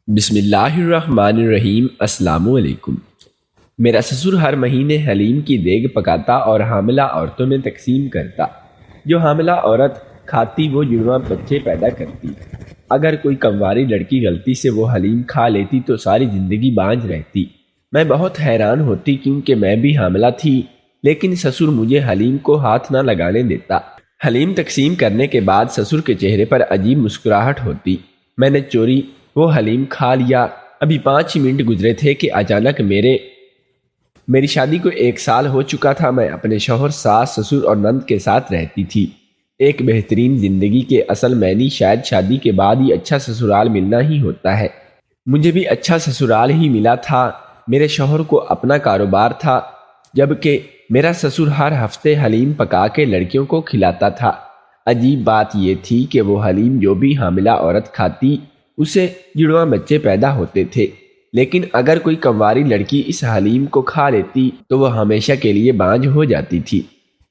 بسم اللہ الرحمن الرحیم۔ السلام علیکم۔ میرا سسر ہر مہینے حلیم کی دیگ پکاتا اور حاملہ عورتوں میں تقسیم کرتا۔ جو حاملہ عورت کھاتی وہ جڑواں بچے پیدا کرتی۔ اگر کوئی کنواری لڑکی غلطی سے وہ حلیم کھا لیتی تو ساری زندگی بانجھ رہتی۔ میں بہت حیران ہوتی کیونکہ میں بھی حاملہ تھی، لیکن سسر مجھے حلیم کو ہاتھ نہ لگانے دیتا۔ حلیم تقسیم کرنے کے بعد سسر کے چہرے پر عجیب مسکراہٹ ہوتی۔ میں نے چوری وہ حلیم کھا لیا۔ ابھی 5 منٹ گزرے تھے کہ اچانک میری شادی کو 1 سال ہو چکا تھا۔ میں اپنے شوہر، ساس، سسر اور نند کے ساتھ رہتی تھی۔ ایک بہترین زندگی کے اصل معنی شاید شادی کے بعد ہی اچھا سسرال ملنا ہی ہوتا ہے۔ مجھے بھی اچھا سسرال ہی ملا تھا۔ میرے شوہر کو اپنا کاروبار تھا، جبکہ میرا سسر ہر ہفتے حلیم پکا کے لڑکیوں کو کھلاتا تھا۔ عجیب بات یہ تھی کہ وہ حلیم جو بھی حاملہ عورت کھاتی اسے جڑواں بچے پیدا ہوتے تھے، لیکن اگر کوئی کنواری لڑکی اس حلیم کو کھا لیتی تو وہ ہمیشہ کے لیے بانجھ ہو جاتی تھی۔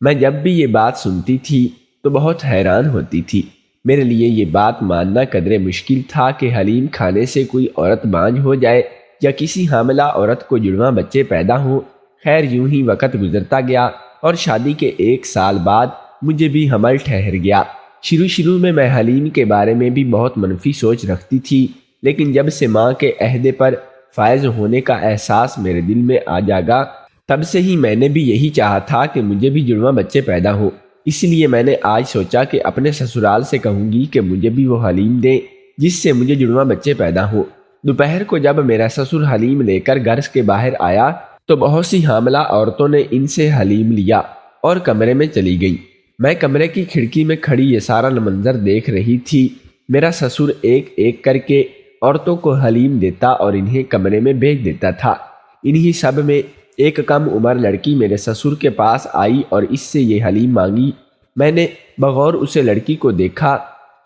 میں جب بھی یہ بات سنتی تھی تو بہت حیران ہوتی تھی۔ میرے لیے یہ بات ماننا قدرے مشکل تھا کہ حلیم کھانے سے کوئی عورت بانجھ ہو جائے یا کسی حاملہ عورت کو جڑواں بچے پیدا ہوں۔ خیر یوں ہی وقت گزرتا گیا اور شادی کے 1 سال بعد مجھے بھی حمل ٹھہر گیا۔ شروع میں حلیم کے بارے میں بھی بہت منفی سوچ رکھتی تھی، لیکن جب سے ماں کے عہدے پر فائز ہونے کا احساس میرے دل میں آ جاگا، تب سے ہی میں نے بھی یہی چاہا تھا کہ مجھے بھی جڑواں بچے پیدا ہوں۔ اس لیے میں نے آج سوچا کہ اپنے سسرال سے کہوں گی کہ مجھے بھی وہ حلیم دیں جس سے مجھے جڑواں بچے پیدا ہوں۔ دوپہر کو جب میرا سسر حلیم لے کر گھر کے باہر آیا تو بہت سی حاملہ عورتوں نے ان سے حلیم لیا اور کمرے میں چلی گئی۔ میں کمرے کی کھڑکی میں کھڑی یہ سارا منظر دیکھ رہی تھی۔ میرا سسر ایک ایک کر کے عورتوں کو حلیم دیتا اور انہیں کمرے میں بھیج دیتا تھا۔ انہی سب میں ایک کم عمر لڑکی میرے سسر کے پاس آئی اور اس سے یہ حلیم مانگی۔ میں نے بغور اسے لڑکی کو دیکھا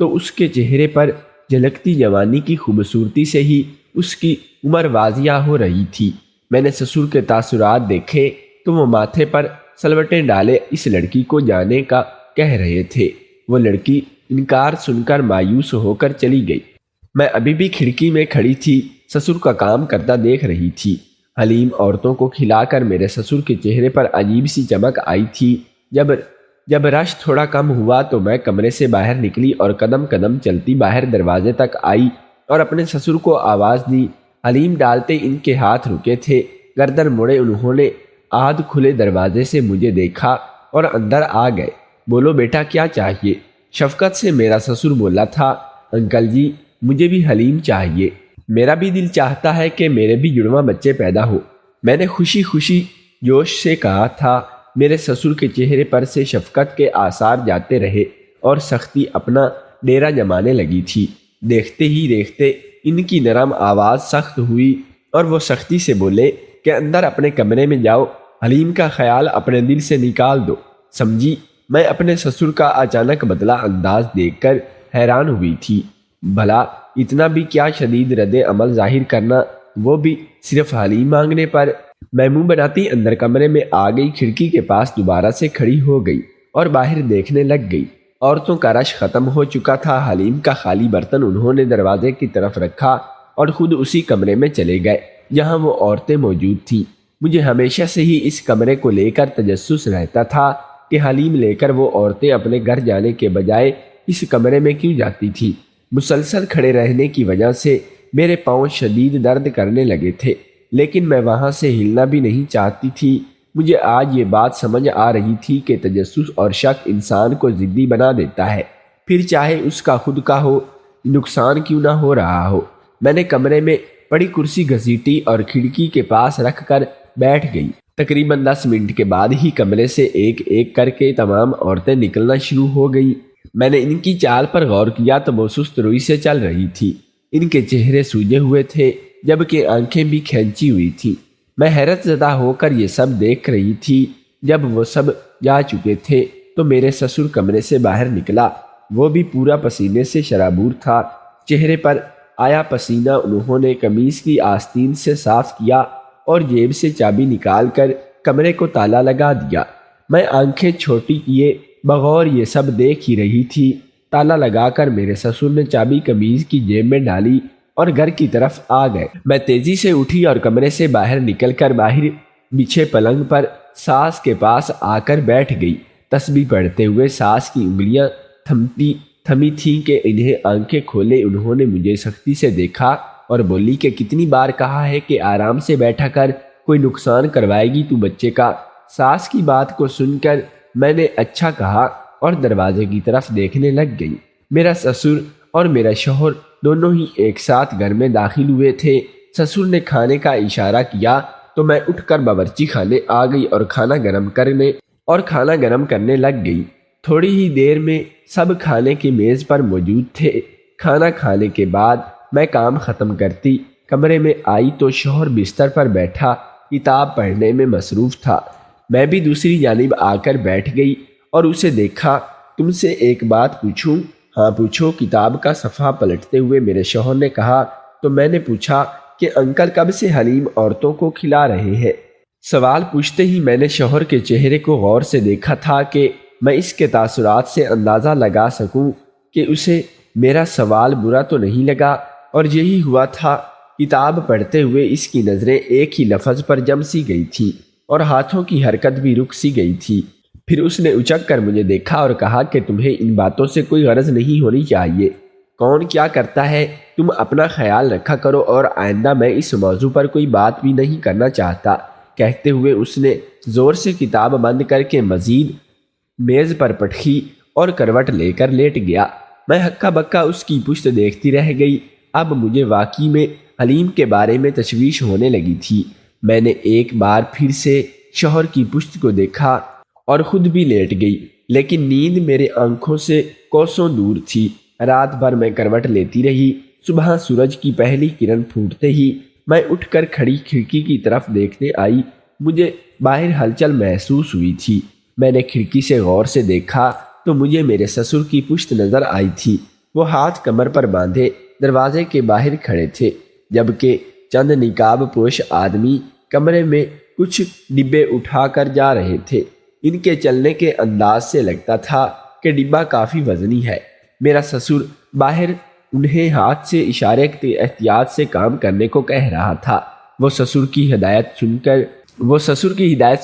تو اس کے چہرے پر جھلکتی جوانی کی خوبصورتی سے ہی اس کی عمر واضح ہو رہی تھی۔ میں نے سسر کے تاثرات دیکھے تو وہ ماتھے پر سلوٹیں ڈالے اس لڑکی کو جانے کا کہہ رہے تھے۔ وہ لڑکی انکار سن کر مایوس ہو کر چلی گئی۔ میں ابھی بھی کھڑکی میں کھڑی تھی، سسر کا کام کرتا دیکھ رہی تھی۔ حلیم عورتوں کو کھلا کر میرے سسر کے چہرے پر عجیب سی چمک آئی تھی۔ جب رش تھوڑا کم ہوا تو میں کمرے سے باہر نکلی اور قدم قدم چلتی باہر دروازے تک آئی اور اپنے سسر کو آواز دی۔ حلیم ڈالتے ان کے ہاتھ رکے تھے۔ گردن موڑے انہوں نے آدھ کھلے دروازے سے مجھے دیکھا اور اندر آ گئے۔ بولو بیٹا کیا چاہیے؟ شفقت سے میرا سسر بولا تھا۔ انکل جی مجھے بھی حلیم چاہیے، میرا بھی دل چاہتا ہے کہ میرے بھی جڑواں بچے پیدا ہو، میں نے خوشی جوش سے کہا تھا۔ میرے سسر کے چہرے پر سے شفقت کے آثار جاتے رہے اور سختی اپنا ڈیرا جمانے لگی تھی۔ دیکھتے ہی دیکھتے ان کی نرم آواز سخت ہوئی اور وہ سختی سے بولے کہ اندر اپنے کمرے میں جاؤ، حلیم کا خیال اپنے دل سے نکال دو، سمجھی؟ میں اپنے سسر کا اچانک بدلا انداز دیکھ کر حیران ہوئی تھی۔ بھلا اتنا بھی کیا شدید رد عمل ظاہر کرنا، وہ بھی صرف حلیم مانگنے پر؟ میں منہ بناتی اندر کمرے میں آ گئی، کھڑکی کے پاس دوبارہ سے کھڑی ہو گئی اور باہر دیکھنے لگ گئی۔ عورتوں کا رش ختم ہو چکا تھا۔ حلیم کا خالی برتن انہوں نے دروازے کی طرف رکھا اور خود اسی کمرے میں چلے گئے جہاں وہ عورتیں موجود تھیں۔ مجھے ہمیشہ سے ہی اس کمرے کو لے کر تجسس رہتا تھا کہ حلیم لے کر وہ عورتیں اپنے گھر جانے کے بجائے اس کمرے میں کیوں جاتی تھی۔ مسلسل کھڑے رہنے کی وجہ سے میرے پاؤں شدید درد کرنے لگے تھے، لیکن میں وہاں سے ہلنا بھی نہیں چاہتی تھی۔ مجھے آج یہ بات سمجھ آ رہی تھی کہ تجسس اور شک انسان کو ضدی بنا دیتا ہے، پھر چاہے اس کا خود کا ہو، نقصان کیوں نہ ہو رہا ہو۔ میں نے کمرے میں پڑی کرسی گھسیٹی اور کھڑکی کے پاس رکھ کر بیٹھ گئی۔ تقریباً 10 منٹ کے بعد ہی کمرے سے ایک ایک کر کے تمام عورتیں نکلنا شروع ہو گئی۔ میں نے ان کی چال پر غور کیا تو وہ سست روی سے چل رہی تھی۔ ان کے چہرے سوجے ہوئے تھے جبکہ آنکھیں بھی کھینچی ہوئی تھیں۔ میں حیرت زدہ ہو کر یہ سب دیکھ رہی تھی۔ جب وہ سب جا چکے تھے تو میرے سسر کمرے سے باہر نکلا۔ وہ بھی پورا پسینے سے شرابور تھا، چہرے پر آیا پسینہ انہوں نے قمیص کی آستین سے صاف کیا اور جیب سے چابی نکال کر کمرے کو تالا لگا دیا۔ میں آنکھیں چھوٹی کیے بغور یہ سب دیکھ ہی رہی تھی۔ تالا لگا کر میرے سسر نے چابی قمیض کی جیب میں ڈالی اور گھر کی طرف آ گئے۔ میں تیزی سے اٹھی اور کمرے سے باہر نکل کر باہر بچھے پلنگ پر ساس کے پاس آ کر بیٹھ گئی۔ تسبیح پڑھتے ہوئے ساس کی انگلیاں تھمی تھیں کہ انہیں آنکھیں کھولے انہوں نے مجھے سختی سے دیکھا اور بولی کہ کتنی بار کہا ہے کہ آرام سے بیٹھا کر، کوئی نقصان کروائے گی تو بچے کا۔ ساس کی بات کو سن کر میں نے اچھا کہا اور دروازے کی طرف دیکھنے لگ گئی۔ میرا سسر اور میرا شوہر دونوں ہی ایک ساتھ گھر میں داخل ہوئے تھے۔ سسر نے کھانے کا اشارہ کیا تو میں اٹھ کر باورچی خانے آ گئی اور کھانا گرم کرنے لگ گئی۔ تھوڑی ہی دیر میں سب کھانے کی میز پر موجود تھے۔ کھانا کھانے کے بعد میں کام ختم کرتی کمرے میں آئی تو شوہر بستر پر بیٹھا کتاب پڑھنے میں مصروف تھا۔ میں بھی دوسری جانب آ کر بیٹھ گئی اور اسے دیکھا۔ تم سے ایک بات پوچھوں؟ ہاں پوچھو، کتاب کا صفحہ پلٹتے ہوئے میرے شوہر نے کہا۔ تو میں نے پوچھا کہ انکل کب سے حلیم عورتوں کو کھلا رہے ہیں؟ سوال پوچھتے ہی میں نے شوہر کے چہرے کو غور سے دیکھا تھا کہ میں اس کے تاثرات سے اندازہ لگا سکوں کہ اسے میرا سوال برا تو نہیں لگا، اور یہی ہوا تھا۔ کتاب پڑھتے ہوئے اس کی نظریں ایک ہی لفظ پر جم سی گئی تھی اور ہاتھوں کی حرکت بھی رک سی گئی تھی۔ پھر اس نے اچک کر مجھے دیکھا اور کہا کہ تمہیں ان باتوں سے کوئی غرض نہیں ہونی چاہیے۔ کون کیا کرتا ہے تم اپنا خیال رکھا کرو، اور آئندہ میں اس موضوع پر کوئی بات بھی نہیں کرنا چاہتا۔ کہتے ہوئے اس نے زور سے کتاب بند کر کے مزید میز پر پٹکی اور کروٹ لے کر لیٹ گیا۔ میں ہکا بکا اس کی پشت دیکھتی رہ گئی۔ اب مجھے واقعی میں حلیم کے بارے میں تشویش ہونے لگی تھی۔ میں نے ایک بار پھر سے شوہر کی پشت کو دیکھا اور خود بھی لیٹ گئی، لیکن نیند میرے آنکھوں سے کوسوں دور تھی۔ رات بھر میں کروٹ لیتی رہی۔ صبح سورج کی پہلی کرن پھوٹتے ہی میں اٹھ کر کھڑی کھڑکی کی طرف دیکھنے آئی۔ مجھے باہر ہلچل محسوس ہوئی تھی۔ میں نے کھڑکی سے غور سے دیکھا تو مجھے میرے سسر کی پشت نظر آئی تھی۔ وہ ہاتھ کمر پر باندھے دروازے کے باہر کھڑے تھے، جبکہ چند نقاب پوش آدمی کمرے میں کچھ ڈبے اٹھا کر جا رہے تھے۔ ان کے چلنے کے انداز سے لگتا تھا کہ ڈبہ کافی وزنی ہے۔ میرا سسر باہر انہیں ہاتھ سے اشارے احتیاط سے کام کرنے کو کہہ رہا تھا۔ وہ سسر کی ہدایت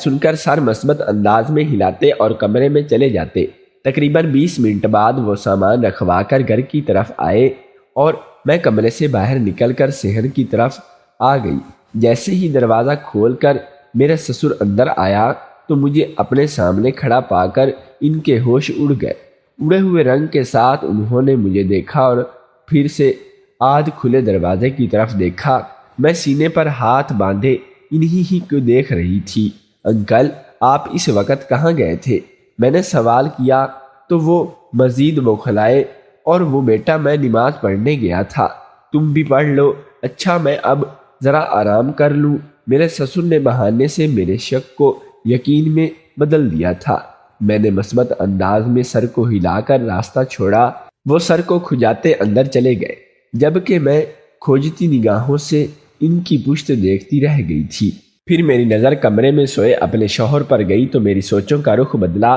سن کر سر مثبت انداز میں ہلاتے اور کمرے میں چلے جاتے۔ تقریباً 20 منٹ بعد وہ سامان رکھوا کر گھر کی طرف آئے اور میں کمرے سے باہر نکل کر صحن کی طرف آ گئی۔ جیسے ہی دروازہ کھول کر میرا سسر اندر آیا تو مجھے اپنے سامنے کھڑا پا کر ان کے ہوش اڑ گئے۔ اڑے ہوئے رنگ کے ساتھ انہوں نے مجھے دیکھا اور پھر سے آدھ کھلے دروازے کی طرف دیکھا۔ میں سینے پر ہاتھ باندھے انہی ہی کو دیکھ رہی تھی۔ انکل، آپ اس وقت کہاں گئے تھے؟ میں نے سوال کیا تو وہ مزید بوکھلائے اور وہ بیٹا میں نماز پڑھنے گیا تھا، تم بھی پڑھ لو۔ اچھا میں اب ذرا آرام کر لوں۔ میرے سسر نے بہانے سے میرے شک کو یقین میں بدل دیا تھا۔ میں نے مثبت انداز میں سر کو ہلا کر راستہ چھوڑا۔ وہ سر کو کھجاتے اندر چلے گئے، جبکہ میں کھوجتی نگاہوں سے ان کی پشت دیکھتی رہ گئی تھی۔ پھر میری نظر کمرے میں سوئے اپنے شوہر پر گئی تو میری سوچوں کا رخ بدلا۔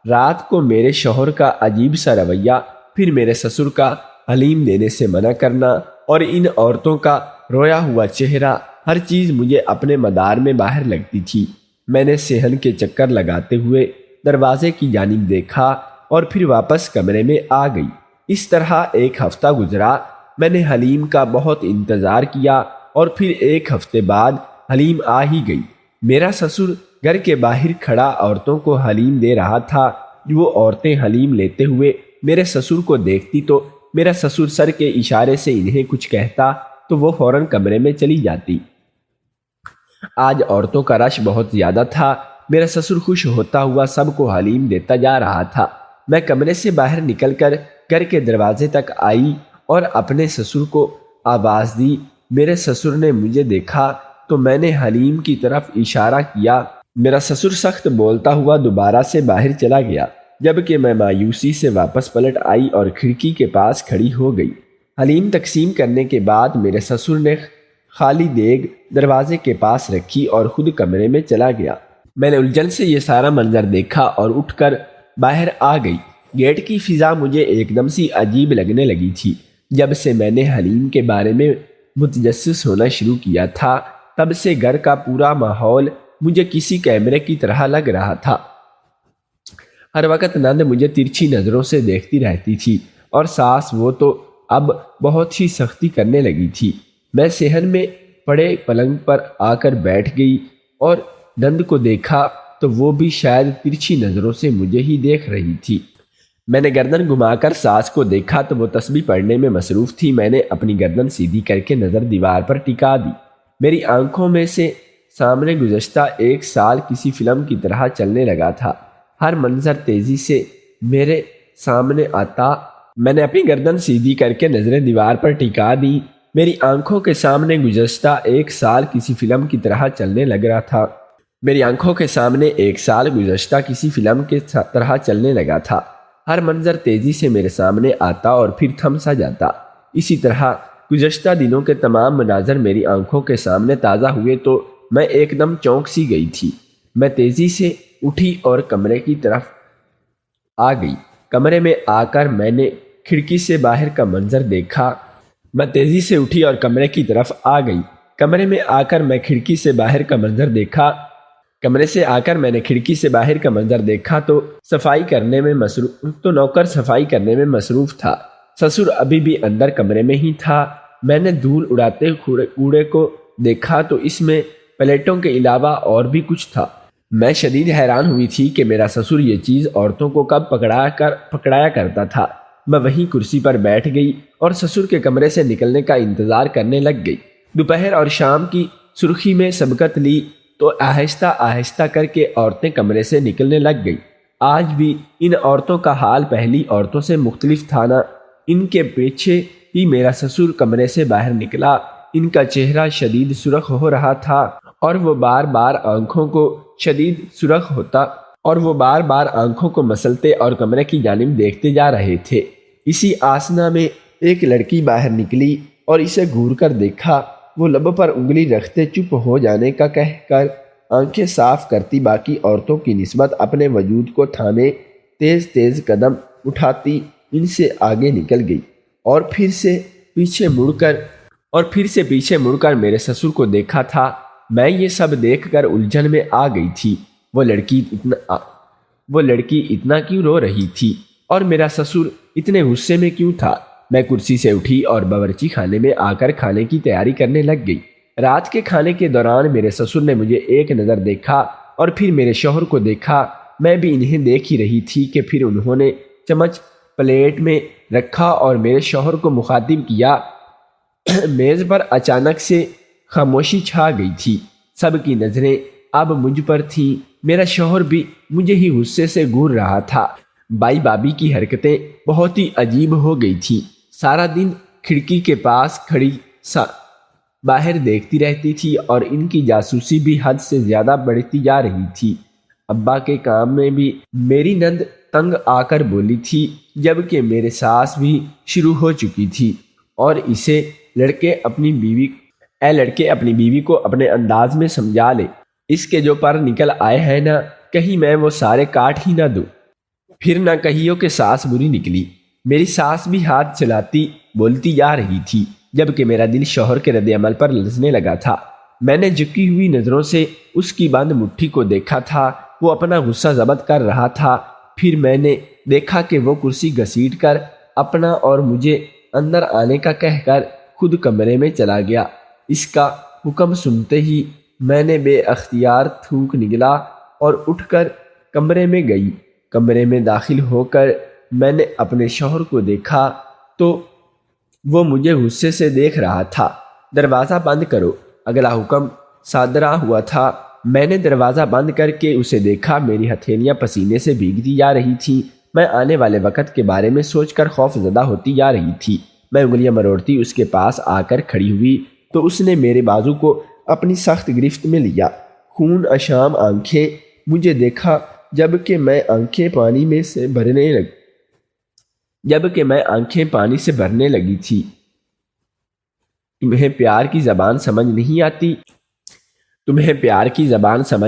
رات کو میرے شوہر کا عجیب سا رویہ، پھر میرے سسر کا حلیم دینے سے منع کرنا اور ان عورتوں کا رویا ہوا چہرہ، ہر چیز مجھے اپنے مدار میں باہر لگتی تھی۔ میں نے صحن کے چکر لگاتے ہوئے دروازے کی جانب دیکھا اور پھر واپس کمرے میں آ گئی۔ اس طرح ایک ہفتہ گزرا۔ میں نے حلیم کا بہت انتظار کیا اور پھر ایک ہفتے بعد حلیم آ ہی گئی۔ میرا سسر گھر کے باہر کھڑا عورتوں کو حلیم دے رہا تھا۔ وہ عورتیں حلیم لیتے ہوئے میرے سسر کو دیکھتی تو میرا سسر سر کے اشارے سے انہیں کچھ کہتا تو وہ فوراً کمرے میں چلی جاتی۔ آج عورتوں کا رش بہت زیادہ تھا۔ میرا سسر خوش ہوتا ہوا سب کو حلیم دیتا جا رہا تھا۔ میں کمرے سے باہر نکل کر گھر کے دروازے تک آئی اور اپنے سسر کو آواز دی۔ میرے سسر نے مجھے دیکھا تو میں نے حلیم کی طرف اشارہ کیا۔ میرا سسر سخت بولتا ہوا دوبارہ سے باہر چلا گیا، جبکہ میں مایوسی سے واپس پلٹ آئی اور کھڑکی کے پاس کھڑی ہو گئی۔ حلیم تقسیم کرنے کے بعد میرے سسر نے خالی دیگ دروازے کے پاس رکھی اور خود کمرے میں چلا گیا۔ میں نے الجھن سے یہ سارا منظر دیکھا اور اٹھ کر باہر آ گئی۔ گیٹ کی فضا مجھے ایک دم سی عجیب لگنے لگی تھی۔ جب سے میں نے حلیم کے بارے میں متجسس ہونا شروع کیا تھا تب سے گھر کا پورا ماحول مجھے کسی کیمرے کی طرح لگ رہا تھا۔ ہر وقت نند مجھے ترچھی نظروں سے دیکھتی رہتی تھی اور ساس وہ تو اب بہت ہی سختی کرنے لگی تھی۔ میں صحن میں پڑے پلنگ پر آ کر بیٹھ گئی اور نند کو دیکھا تو وہ بھی شاید ترچھی نظروں سے مجھے ہی دیکھ رہی تھی۔ میں نے گردن گھما کر ساس کو دیکھا تو وہ تسبیح پڑھنے میں مصروف تھی۔ میں نے اپنی گردن سیدھی کر کے نظر دیوار پر ٹکا دی۔ میری آنکھوں میں سے سامنے گزشتہ 1 سال کسی فلم کی طرح چلنے لگا تھا۔ ہر منظر تیزی سے میرے سامنے آتا۔ میں نے اپنی گردن سیدھی کر کے نظریں دیوار پر ٹکا دی۔ میری آنکھوں کے سامنے گزشتہ 1 سال کسی فلم کی طرح چلنے لگ رہا تھا۔ میری آنکھوں کے سامنے 1 سال گزشتہ کسی فلم کے طرح چلنے لگا تھا۔ ہر منظر تیزی سے میرے سامنے آتا اور پھر تھم سا جاتا۔ اسی طرح گزشتہ دنوں کے تمام مناظر میری آنکھوں کے سامنے تازہ ہوئے تو میں ایک دم چونک سی گئی تھی۔ میں تیزی سے اٹھی اور کمرے کی طرف آ گئی۔ کمرے میں آ کر میں نے کھڑکی سے باہر کا منظر دیکھا۔ میں تیزی سے اٹھی اور کمرے کی طرف آ گئی۔ کمرے میں آ کر میں کھڑکی سے باہر کا منظر دیکھا۔ کمرے سے آ کر میں نے کھڑکی سے باہر کا منظر دیکھا تو نوکر صفائی کرنے میں مصروف تھا۔ سسر ابھی بھی اندر کمرے میں ہی تھا۔ میں نے دھول اڑاتے کوڑے کو دیکھا تو اس میں پلیٹوں کے علاوہ اور بھی کچھ تھا۔ میں شدید حیران ہوئی تھی کہ میرا سسر یہ چیز عورتوں کو کب پکڑایا کرتا تھا۔ میں وہیں کرسی پر بیٹھ گئی اور سسر کے کمرے سے نکلنے کا انتظار کرنے لگ گئی۔ دوپہر اور شام کی سرخی میں سبقت لی تو آہستہ آہستہ کر کے عورتیں کمرے سے نکلنے لگ گئی۔ آج بھی ان عورتوں کا حال پہلی عورتوں سے مختلف تھا نا۔ ان کے پیچھے ہی میرا سسر کمرے سے باہر نکلا۔ ان کا چہرہ شدید سرخ ہو رہا تھا اور وہ بار بار آنکھوں کو مسلتے اور کمرے کی جانب دیکھتے جا رہے تھے۔ اسی آسنا میں ایک لڑکی باہر نکلی اور اسے گھور کر دیکھا۔ وہ لب پر انگلی رکھتے چپ ہو جانے کا کہہ کر آنکھیں صاف کرتی باقی عورتوں کی نسبت اپنے وجود کو تھامے تیز تیز قدم اٹھاتی ان سے آگے نکل گئی اور پھر سے پیچھے مڑ کر میرے سسر کو دیکھا تھا۔ میں یہ سب دیکھ کر الجھن میں آ گئی تھی۔ وہ لڑکی اتنا کیوں رو رہی تھی اور میرا سسر اتنے غصے میں کیوں تھا؟ میں کرسی سے اٹھی اور باورچی خانے میں آ کر کھانے کی تیاری کرنے لگ گئی۔ رات کے کھانے کے دوران میرے سسر نے مجھے ایک نظر دیکھا اور پھر میرے شوہر کو دیکھا۔ میں بھی انہیں دیکھ ہی رہی تھی کہ پھر انہوں نے چمچ پلیٹ میں رکھا اور میرے شوہر کو مخاطب کیا۔ میز پر اچانک سے خاموشی چھا گئی تھی۔ سب کی نظریں اب مجھ پر تھیں۔ میرا شوہر بھی مجھے ہی غصے سے گھور رہا تھا۔ بائی بابی کی حرکتیں بہت ہی عجیب ہو گئی تھیں۔ سارا دن کھڑکی کے پاس کھڑی باہر دیکھتی رہتی تھی اور ان کی جاسوسی بھی حد سے زیادہ بڑھتی جا رہی تھی۔ ابا کے کام میں بھی میری نند تنگ آ کر بولی تھی، جبکہ میرے ساس بھی شروع ہو چکی تھی اور لڑکے اپنی بیوی کو اپنے انداز میں سمجھا لے۔ اس کے جو پر نکل آئے ہیں نا، کہیں میں وہ سارے کاٹ ہی نہ دوں۔ پھر نہ کہیو کہ ساس بری نکلی۔ میری ساس بھی ہاتھ چلاتی بولتی جا رہی تھی، جبکہ میرا دل شوہر کے رد عمل پر لرزنے لگا تھا۔ میں نے جھکی ہوئی نظروں سے اس کی بند مٹھی کو دیکھا تھا۔ وہ اپنا غصہ ضبط کر رہا تھا۔ پھر میں نے دیکھا کہ وہ کرسی گھسیٹ کر اپنا اور مجھے اندر آنے کا کہہ کر خود کمرے میں چلا گیا۔ اس کا حکم سنتے ہی میں نے بے اختیار تھوک نگلا اور اٹھ کر کمرے میں گئی۔ کمرے میں داخل ہو کر میں نے اپنے شوہر کو دیکھا تو وہ مجھے غصے سے دیکھ رہا تھا۔ دروازہ بند کرو، اگلا حکم صادرہ ہوا تھا۔ میں نے دروازہ بند کر کے اسے دیکھا۔ میری ہتھیلیاں پسینے سے بھیگتی جا رہی تھیں۔ میں آنے والے وقت کے بارے میں سوچ کر خوف زدہ ہوتی جا رہی تھی۔ میں انگلیاں مروڑتی اس کے پاس آ کر کھڑی ہوئی تو اس نے میرے بازو کو اپنی سخت گرفت میں لیا۔ خون اشام آنکھیں مجھے دیکھا جبکہ میں آنکھیں پانی سے بھرنے لگی تھی۔ تمہیں پیار کی زبان سمجھ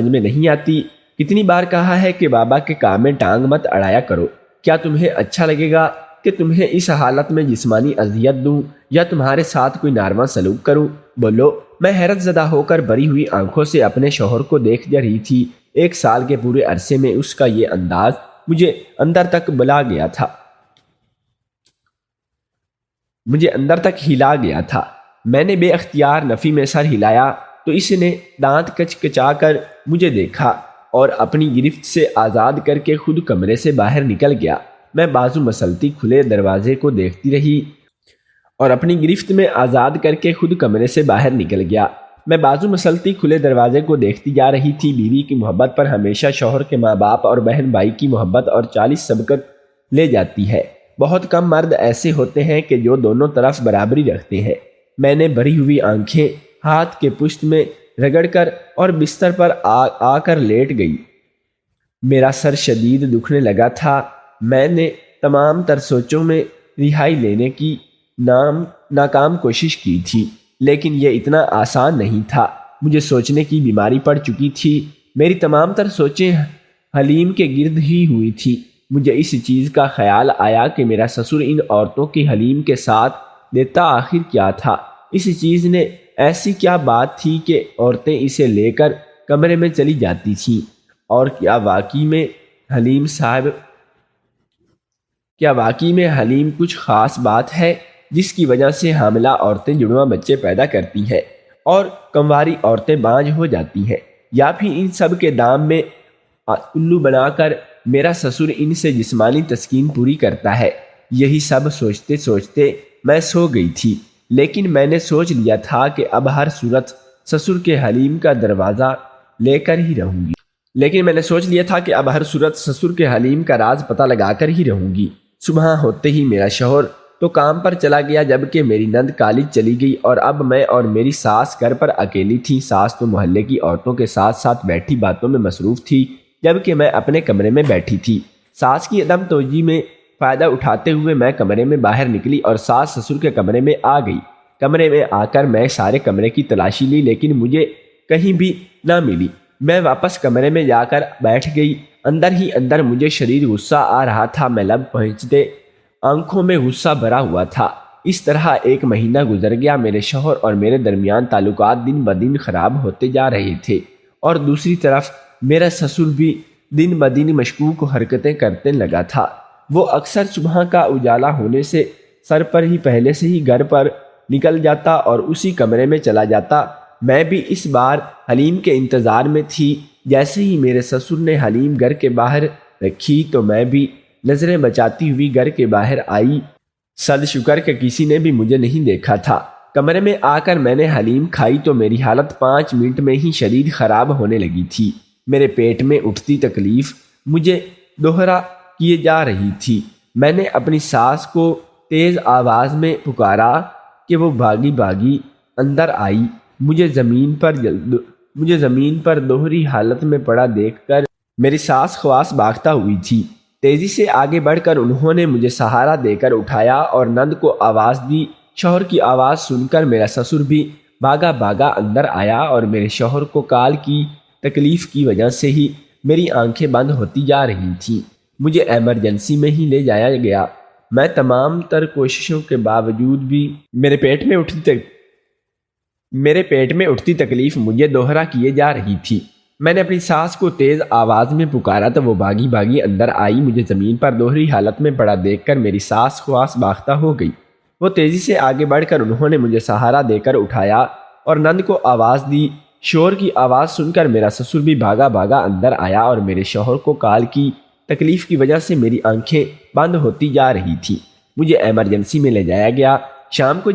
میں نہیں آتی؟ کتنی بار کہا ہے کہ بابا کے کام میں ٹانگ مت اڑایا کرو۔ کیا تمہیں اچھا لگے گا کہ تمہیں اس حالت میں جسمانی اذیت دوں یا تمہارے ساتھ کوئی ناروا سلوک کروں؟ بولو۔ میں حیرت زدہ ہو کر بری ہوئی آنکھوں سے اپنے شوہر کو دیکھ جا رہی تھی۔ 1 سال کے پورے عرصے میں اس کا یہ انداز مجھے اندر تک ہلا گیا تھا۔ میں نے بے اختیار نفی میں سر ہلایا تو اس نے دانت کچا کر مجھے دیکھا اور اپنی گرفت سے آزاد کر کے خود کمرے سے باہر نکل گیا۔ میں بازو مسلتی کھلے دروازے کو دیکھتی رہی اور اپنی گرفت میں آزاد کر کے خود کمرے سے باہر نکل گیا۔ میں بازو مسلتی کھلے دروازے کو دیکھتی جا رہی تھی۔ بیوی کی محبت پر ہمیشہ شوہر کے ماں باپ اور بہن بھائی کی محبت اور 40 سبقت لے جاتی ہے۔ بہت کم مرد ایسے ہوتے ہیں کہ جو دونوں طرف برابری رکھتے ہیں۔ میں نے بھری ہوئی آنکھیں ہاتھ کے پشت میں رگڑ کر اور بستر پر آ کر لیٹ گئی۔ میرا سر شدید دکھنے لگا تھا۔ میں نے تمام تر سوچوں میں رہائی لینے کی ناکام کوشش کی تھی، لیکن یہ اتنا آسان نہیں تھا۔ مجھے سوچنے کی بیماری پڑ چکی تھی۔ میری تمام تر سوچیں حلیم کے گرد ہی ہوئی تھی۔ مجھے اس چیز کا خیال آیا کہ میرا سسر ان عورتوں کی حلیم کے ساتھ دیتا آخر کیا تھا۔ اس چیز نے ایسی کیا بات تھی کہ عورتیں اسے لے کر کمرے میں چلی جاتی تھیں؟ اور کیا واقعی میں حلیم کچھ خاص بات ہے جس کی وجہ سے حاملہ عورتیں جڑواں بچے پیدا کرتی ہیں اور کنواری عورتیں بانجھ ہو جاتی ہیں؟ یا پھر ان سب کے دام میں الو بنا کر میرا سسر ان سے جسمانی تسکین پوری کرتا ہے؟ یہی سب سوچتے سوچتے میں سو گئی تھی، لیکن میں نے سوچ لیا تھا کہ اب ہر صورت سسر کے حلیم کا دروازہ لے کر ہی راز پتہ لگا کر ہی رہوں گی۔ صبح ہوتے ہی میرا شوہر تو کام پر چلا گیا، جبکہ میری نند کالج چلی گئی اور اب میں اور میری ساس گھر پر اکیلی تھی۔ ساس تو محلے کی عورتوں کے ساتھ ساتھ بیٹھی باتوں میں مصروف تھی، جبکہ میں اپنے کمرے میں بیٹھی تھی۔ ساس کی عدم توجہی میں فائدہ اٹھاتے ہوئے میں کمرے میں باہر نکلی اور ساس سسر کے کمرے میں آ گئی۔ کمرے میں آ کر میں سارے کمرے کی تلاشی لی، لیکن مجھے کہیں بھی نہ ملی۔ میں واپس کمرے میں جا کر بیٹھ گئی۔ اندر ہی اندر مجھے شدید غصہ آ رہا تھا۔ میں لب پہنچتے آنکھوں میں غصہ بھرا ہوا تھا۔ اس طرح 1 مہینہ گزر گیا۔ میرے شوہر اور میرے درمیان تعلقات دن بدن خراب ہوتے جا رہے تھے، اور دوسری طرف میرا سسر بھی دن بدن مشکوک حرکتیں کرنے لگا تھا۔ وہ اکثر صبح کا اجالا ہونے سے سر پر ہی پہلے سے ہی گھر پر نکل جاتا اور اسی کمرے میں چلا جاتا۔ میں بھی اس بار حلیم کے انتظار میں تھی۔ جیسے ہی میرے سسر نے حلیم گھر کے باہر رکھی تو میں بھی نظریں بچاتی ہوئی گھر کے باہر آئی۔ صد شکر کہ کسی نے بھی مجھے نہیں دیکھا تھا۔ کمرے میں آ کر میں نے حلیم کھائی تو میری حالت 5 منٹ میں ہی شدید خراب ہونے لگی تھی۔ میرے پیٹ میں اٹھتی تکلیف مجھے دوہرا کیے جا رہی تھی۔ میں نے اپنی ساس کو تیز آواز میں پکارا کہ وہ بھاگی بھاگی اندر آئی۔ مجھے زمین پر دوہری حالت میں پڑا دیکھ کر میری ساس خواص بھاگتا ہوئی تھی۔ تیزی سے آگے بڑھ کر انہوں نے مجھے سہارا دے کر اٹھایا اور نند کو آواز دی۔ شوہر کی آواز سن کر میرا سسر بھی بھاگا بھاگا اندر آیا اور میرے شوہر کو کال کی تکلیف کی وجہ سے ہی میری آنکھیں بند ہوتی جا رہی تھیں۔ مجھے ایمرجنسی میں ہی لے جایا گیا۔ میں تمام تر کوششوں کے باوجود بھی میرے پیٹ میں اٹھتی تکلیف مجھے دوہرا کیے جا رہی تھی۔ میں نے اپنی ساس کو تیز آواز میں پکارا تو وہ بھاگی بھاگی اندر آئی۔ مجھے زمین پر دوہری حالت میں پڑا دیکھ کر میری ساس خواص باختہ ہو گئی۔ وہ تیزی سے آگے بڑھ کر انہوں نے مجھے سہارا دے کر اٹھایا اور نند کو آواز دی۔ شور کی آواز سن کر میرا سسر بھی بھاگا بھاگا اندر آیا اور میرے شوہر کو کال کی تکلیف کی وجہ سے میری آنکھیں بند ہوتی جا رہی تھیں۔ مجھے ایمرجنسی میں لے جایا گیا۔ شام کو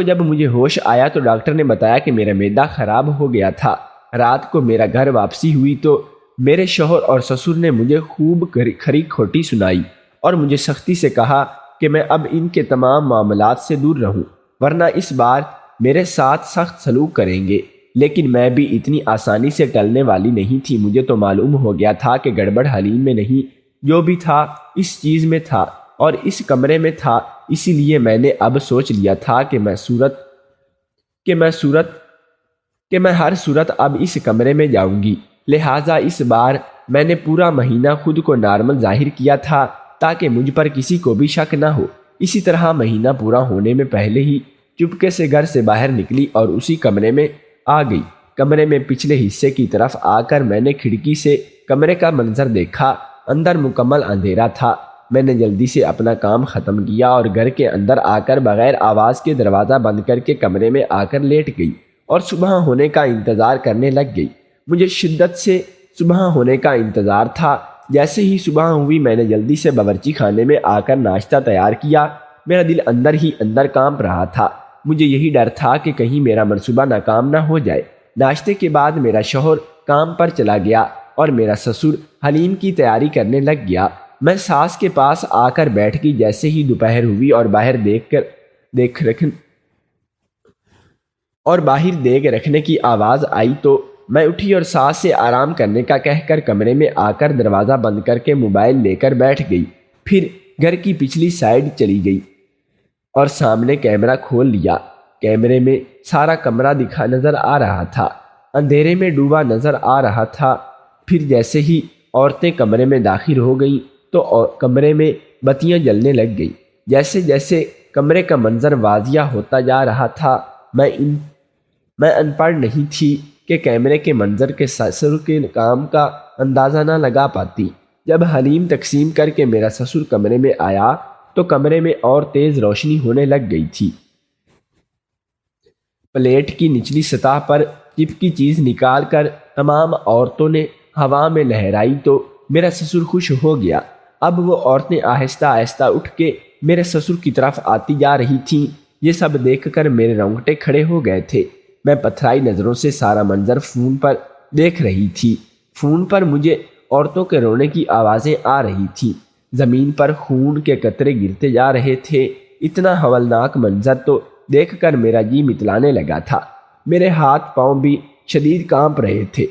جب مجھے ہوش آیا تو ڈاکٹر نے بتایا کہ میرا معدہ خراب ہو گیا تھا۔ رات کو میرا گھر واپسی ہوئی تو میرے شوہر اور سسر نے مجھے خوب کھری کھوٹی سنائی اور مجھے سختی سے کہا کہ میں اب ان کے تمام معاملات سے دور رہوں، ورنہ اس بار میرے ساتھ سخت سلوک کریں گے۔ لیکن میں بھی اتنی آسانی سے ٹلنے والی نہیں تھی۔ مجھے تو معلوم ہو گیا تھا کہ گڑبڑ حلیم میں نہیں، جو بھی تھا اس چیز میں تھا اور اس کمرے میں تھا۔ اسی لیے میں نے اب سوچ لیا تھا کہ میں ہر صورت اب اس کمرے میں جاؤں گی۔ لہٰذا اس بار میں نے پورا مہینہ خود کو نارمل ظاہر کیا تھا۔ تاکہ مجھ پر کسی کو بھی شک نہ ہو۔ اسی طرح مہینہ پورا ہونے میں پہلے ہی چپکے سے گھر سے باہر نکلی اور اسی کمرے میں آ گئی۔ کمرے میں پچھلے حصے کی طرف آ کر میں نے کھڑکی سے کمرے کا منظر دیکھا۔ اندر مکمل اندھیرا تھا۔ میں نے جلدی سے اپنا کام ختم کیا اور گھر کے اندر آ کر بغیر آواز کے دروازہ بند کر کے کمرے میں آ کر لیٹ گئی اور صبح ہونے کا انتظار کرنے لگ گئی۔ مجھے شدت سے صبح ہونے کا انتظار تھا۔ جیسے ہی صبح ہوئی میں نے جلدی سے باورچی خانے میں آ کر ناشتہ تیار کیا۔ میرا دل اندر ہی اندر کانپ رہا تھا۔ مجھے یہی ڈر تھا کہ کہیں میرا منصوبہ ناکام نہ ہو جائے۔ ناشتے کے بعد میرا شوہر کام پر چلا گیا اور میرا سسر حلیم کی تیاری کرنے لگ گیا۔ میں ساس کے پاس آ کر بیٹھ گئی۔ جیسے ہی دوپہر ہوئی اور باہر دیگ رکھنے کی آواز آئی تو میں اٹھی اور ساس سے آرام کرنے کا کہہ کر کمرے میں آ کر دروازہ بند کر کے موبائل لے کر بیٹھ گئی۔ پھر گھر کی پچھلی سائیڈ چلی گئی اور سامنے کیمرہ کھول لیا۔ کیمرے میں سارا کمرہ دکھا نظر آ رہا تھا، اندھیرے میں ڈوبا نظر آ رہا تھا۔ پھر جیسے ہی عورتیں کمرے میں داخل ہو گئیں تو کمرے میں بتیاں جلنے لگ گئیں۔ جیسے جیسے کمرے کا منظر واضح ہوتا جا رہا تھا، میں ان پڑھ نہیں تھی کہ کیمرے کے منظر کے سسر کے کام کا اندازہ نہ لگا پاتی۔ جب حلیم تقسیم کر کے میرا سسر کمرے میں آیا تو کمرے میں اور تیز روشنی ہونے لگ گئی تھی۔ پلیٹ کی نچلی سطح پر چپکی چیز نکال کر تمام عورتوں نے ہوا میں لہرائی تو میرا سسر خوش ہو گیا۔ اب وہ عورتیں آہستہ آہستہ اٹھ کے میرے سسر کی طرف آتی جا رہی تھیں۔ یہ سب دیکھ کر میرے رونگٹے کھڑے ہو گئے تھے۔ میں پتھرائی نظروں سے سارا منظر فون پر دیکھ رہی تھی۔ فون پر مجھے عورتوں کے رونے کی آوازیں آ رہی تھیں۔ زمین پر خون کے قطرے گرتے جا رہے تھے۔ اتنا ہولناک منظر تو دیکھ کر میرا جی متلانے لگا تھا۔ میرے ہاتھ پاؤں بھی شدید کانپ رہے تھے،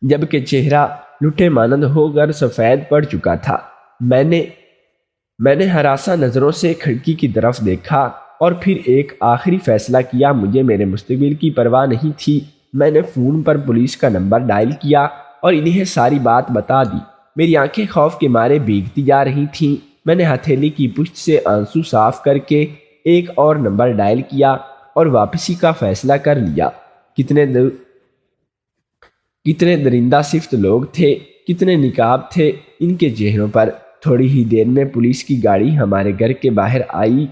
جبکہ چہرہ لٹے مانند ہو کر سفید پڑ چکا تھا۔ میں نے ہراساں نظروں سے کھڑکی کی طرف دیکھا اور پھر ایک آخری فیصلہ کیا۔ مجھے میرے مستقبل کی پرواہ نہیں تھی۔ میں نے فون پر پولیس کا نمبر ڈائل کیا اور انہیں ساری بات بتا دی۔ میری آنکھیں خوف کے مارے بھیگتی جا رہی تھیں۔ میں نے ہتھیلی کی پشت سے آنسو صاف کر کے ایک اور نمبر ڈائل کیا اور واپسی کا فیصلہ کر لیا۔ کتنے درندہ صفت لوگ تھے، کتنے نقاب تھے ان کے چہروں پر۔ تھوڑی ہی دیر میں پولیس کی گاڑی ہمارے گھر کے باہر آئی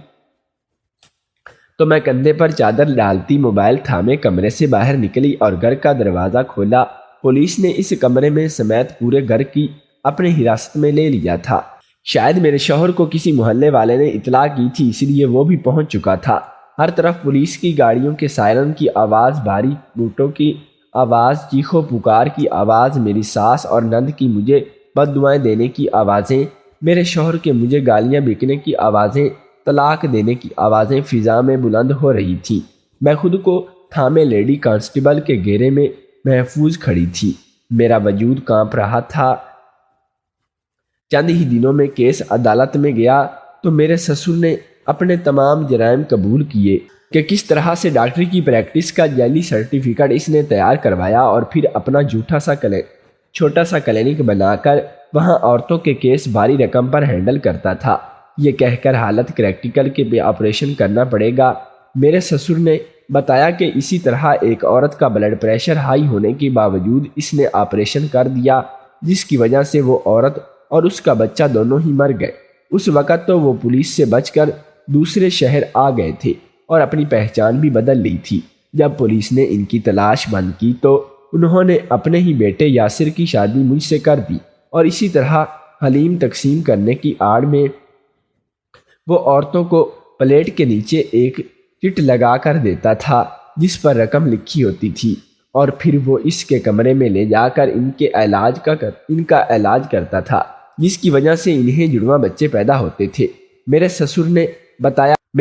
تو میں کندھے پر چادر ڈالتی موبائل تھامے کمرے سے باہر نکلی اور گھر کا دروازہ کھولا۔ پولیس نے اس کمرے میں سمیت پورے گھر کی اپنے حراست میں لے لیا تھا۔ شاید میرے شوہر کو کسی محلے والے نے اطلاع کی تھی، اس لیے وہ بھی پہنچ چکا تھا۔ ہر طرف پولیس کی گاڑیوں کے سائرن کی آواز، بھاری بوٹوں کی آواز، چیخو پکار کی آواز، میری ساس اور نند کی مجھے بد دعائیں دینے کی آوازیں، میرے شوہر کے مجھے گالیاں بکنے کی آوازیں، طلاق دینے کی آوازیں فضا میں بلند ہو رہی تھیں۔ میں خود کو تھامے لیڈی کانسٹیبل کے گھیرے میں محفوظ کھڑی تھی۔ میرا وجود کانپ رہا تھا۔ چند ہی دنوں میں کیس عدالت میں گیا تو میرے سسر نے اپنے تمام جرائم قبول کیے کہ کس طرح سے ڈاکٹری کی پریکٹس کا جعلی سرٹیفکیٹ اس نے تیار کروایا اور پھر اپنا چھوٹا سا کلینک بنا کر وہاں عورتوں کے کیس بھاری رقم پر ہینڈل کرتا تھا۔ یہ کہہ کر حالت کریٹیکل کے بے آپریشن کرنا پڑے گا۔ میرے سسر نے بتایا کہ اسی طرح ایک عورت کا بلڈ پریشر ہائی ہونے کے باوجود اس نے آپریشن کر دیا، جس کی وجہ سے وہ عورت اور اس کا بچہ دونوں ہی مر گئے۔ اس وقت تو وہ پولیس سے بچ کر دوسرے شہر آ گئے تھے اور اپنی پہچان بھی بدل لی تھی۔ جب پولیس نے ان کی تلاش بند کی تو انہوں نے اپنے ہی بیٹے یاسر کی شادی مجھ سے کر دی اور اسی طرح حلیم تقسیم کرنے کی آڑ میں وہ عورتوں کو پلیٹ کے نیچے ایک چٹ لگا کر دیتا تھا جس پر رقم لکھی ہوتی تھی اور پھر وہ اس کے کمرے میں لے جا کر ان کا علاج کرتا تھا، جس کی وجہ سے انہیں جڑواں بچے پیدا ہوتے تھے۔ میرے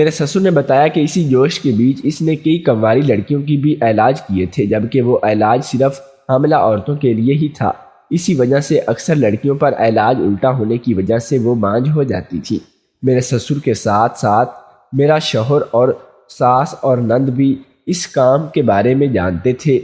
سسر نے بتایا کہ اسی جوش کے بیچ اس نے کئی کنواری لڑکیوں کی بھی علاج کیے تھے، جبکہ وہ علاج صرف حاملہ عورتوں کے لیے ہی تھا۔ اسی وجہ سے اکثر لڑکیوں پر علاج الٹا ہونے کی وجہ سے وہ مانج ہو جاتی تھی۔ میرے سسر کے ساتھ ساتھ میرا شوہر اور ساس اور نند بھی اس کام کے بارے میں جانتے تھے۔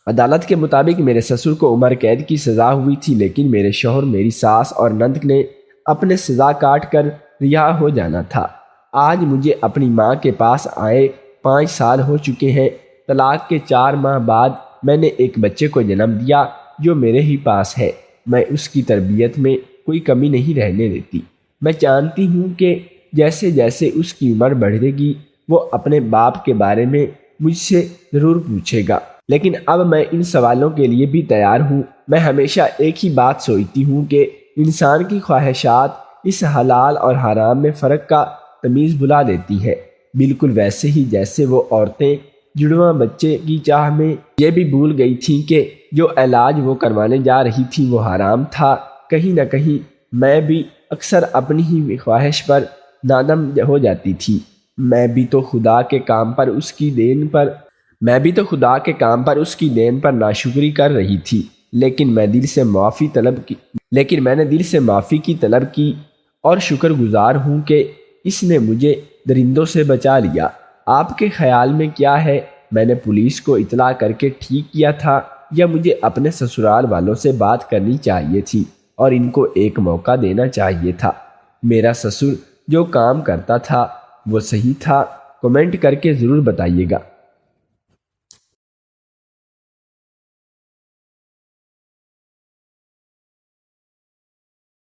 عدالت کے مطابق میرے سسر کو عمر قید کی سزا ہوئی تھی، لیکن میرے شوہر، میری ساس اور نند نے اپنے سزا کاٹ کر رہا ہو جانا تھا۔ آج مجھے اپنی ماں کے پاس آئے 5 سال ہو چکے ہیں۔ طلاق کے 4 ماہ بعد میں نے ایک بچے کو جنم دیا جو میرے ہی پاس ہے۔ میں اس کی تربیت میں کوئی کمی نہیں رہنے دیتی۔ میں جانتی ہوں کہ جیسے جیسے اس کی عمر بڑھے گی وہ اپنے باپ کے بارے میں مجھ سے ضرور پوچھے گا، لیکن اب میں ان سوالوں کے لیے بھی تیار ہوں۔ میں ہمیشہ ایک ہی بات سوچتی ہوں کہ انسان کی خواہشات اس حلال اور حرام میں فرق کا تمیز بھلا دیتی ہے، بالکل ویسے ہی جیسے وہ عورتیں جڑواں بچے کی چاہ میں یہ بھی بھول گئی تھیں کہ جو علاج وہ کروانے جا رہی تھی وہ حرام تھا۔ کہیں نہ کہیں میں بھی اکثر اپنی ہی خواہش پر نادم ہو جاتی تھی۔ میں بھی تو خدا کے کام پر اس کی دین پر ناشکری کر رہی تھی، لیکن میں نے دل سے معافی کی طلب کی اور شکر گزار ہوں کہ اس نے مجھے درندوں سے بچا لیا۔ آپ کے خیال میں کیا ہے؟ میں نے پولیس کو اطلاع کر کے ٹھیک کیا تھا یا مجھے اپنے سسرال والوں سے بات کرنی چاہیے تھی اور ان کو ایک موقع دینا چاہیے تھا؟ میرا سسر جو کام کرتا تھا وہ صحیح تھا؟ کمنٹ کر کے ضرور بتائیے گا۔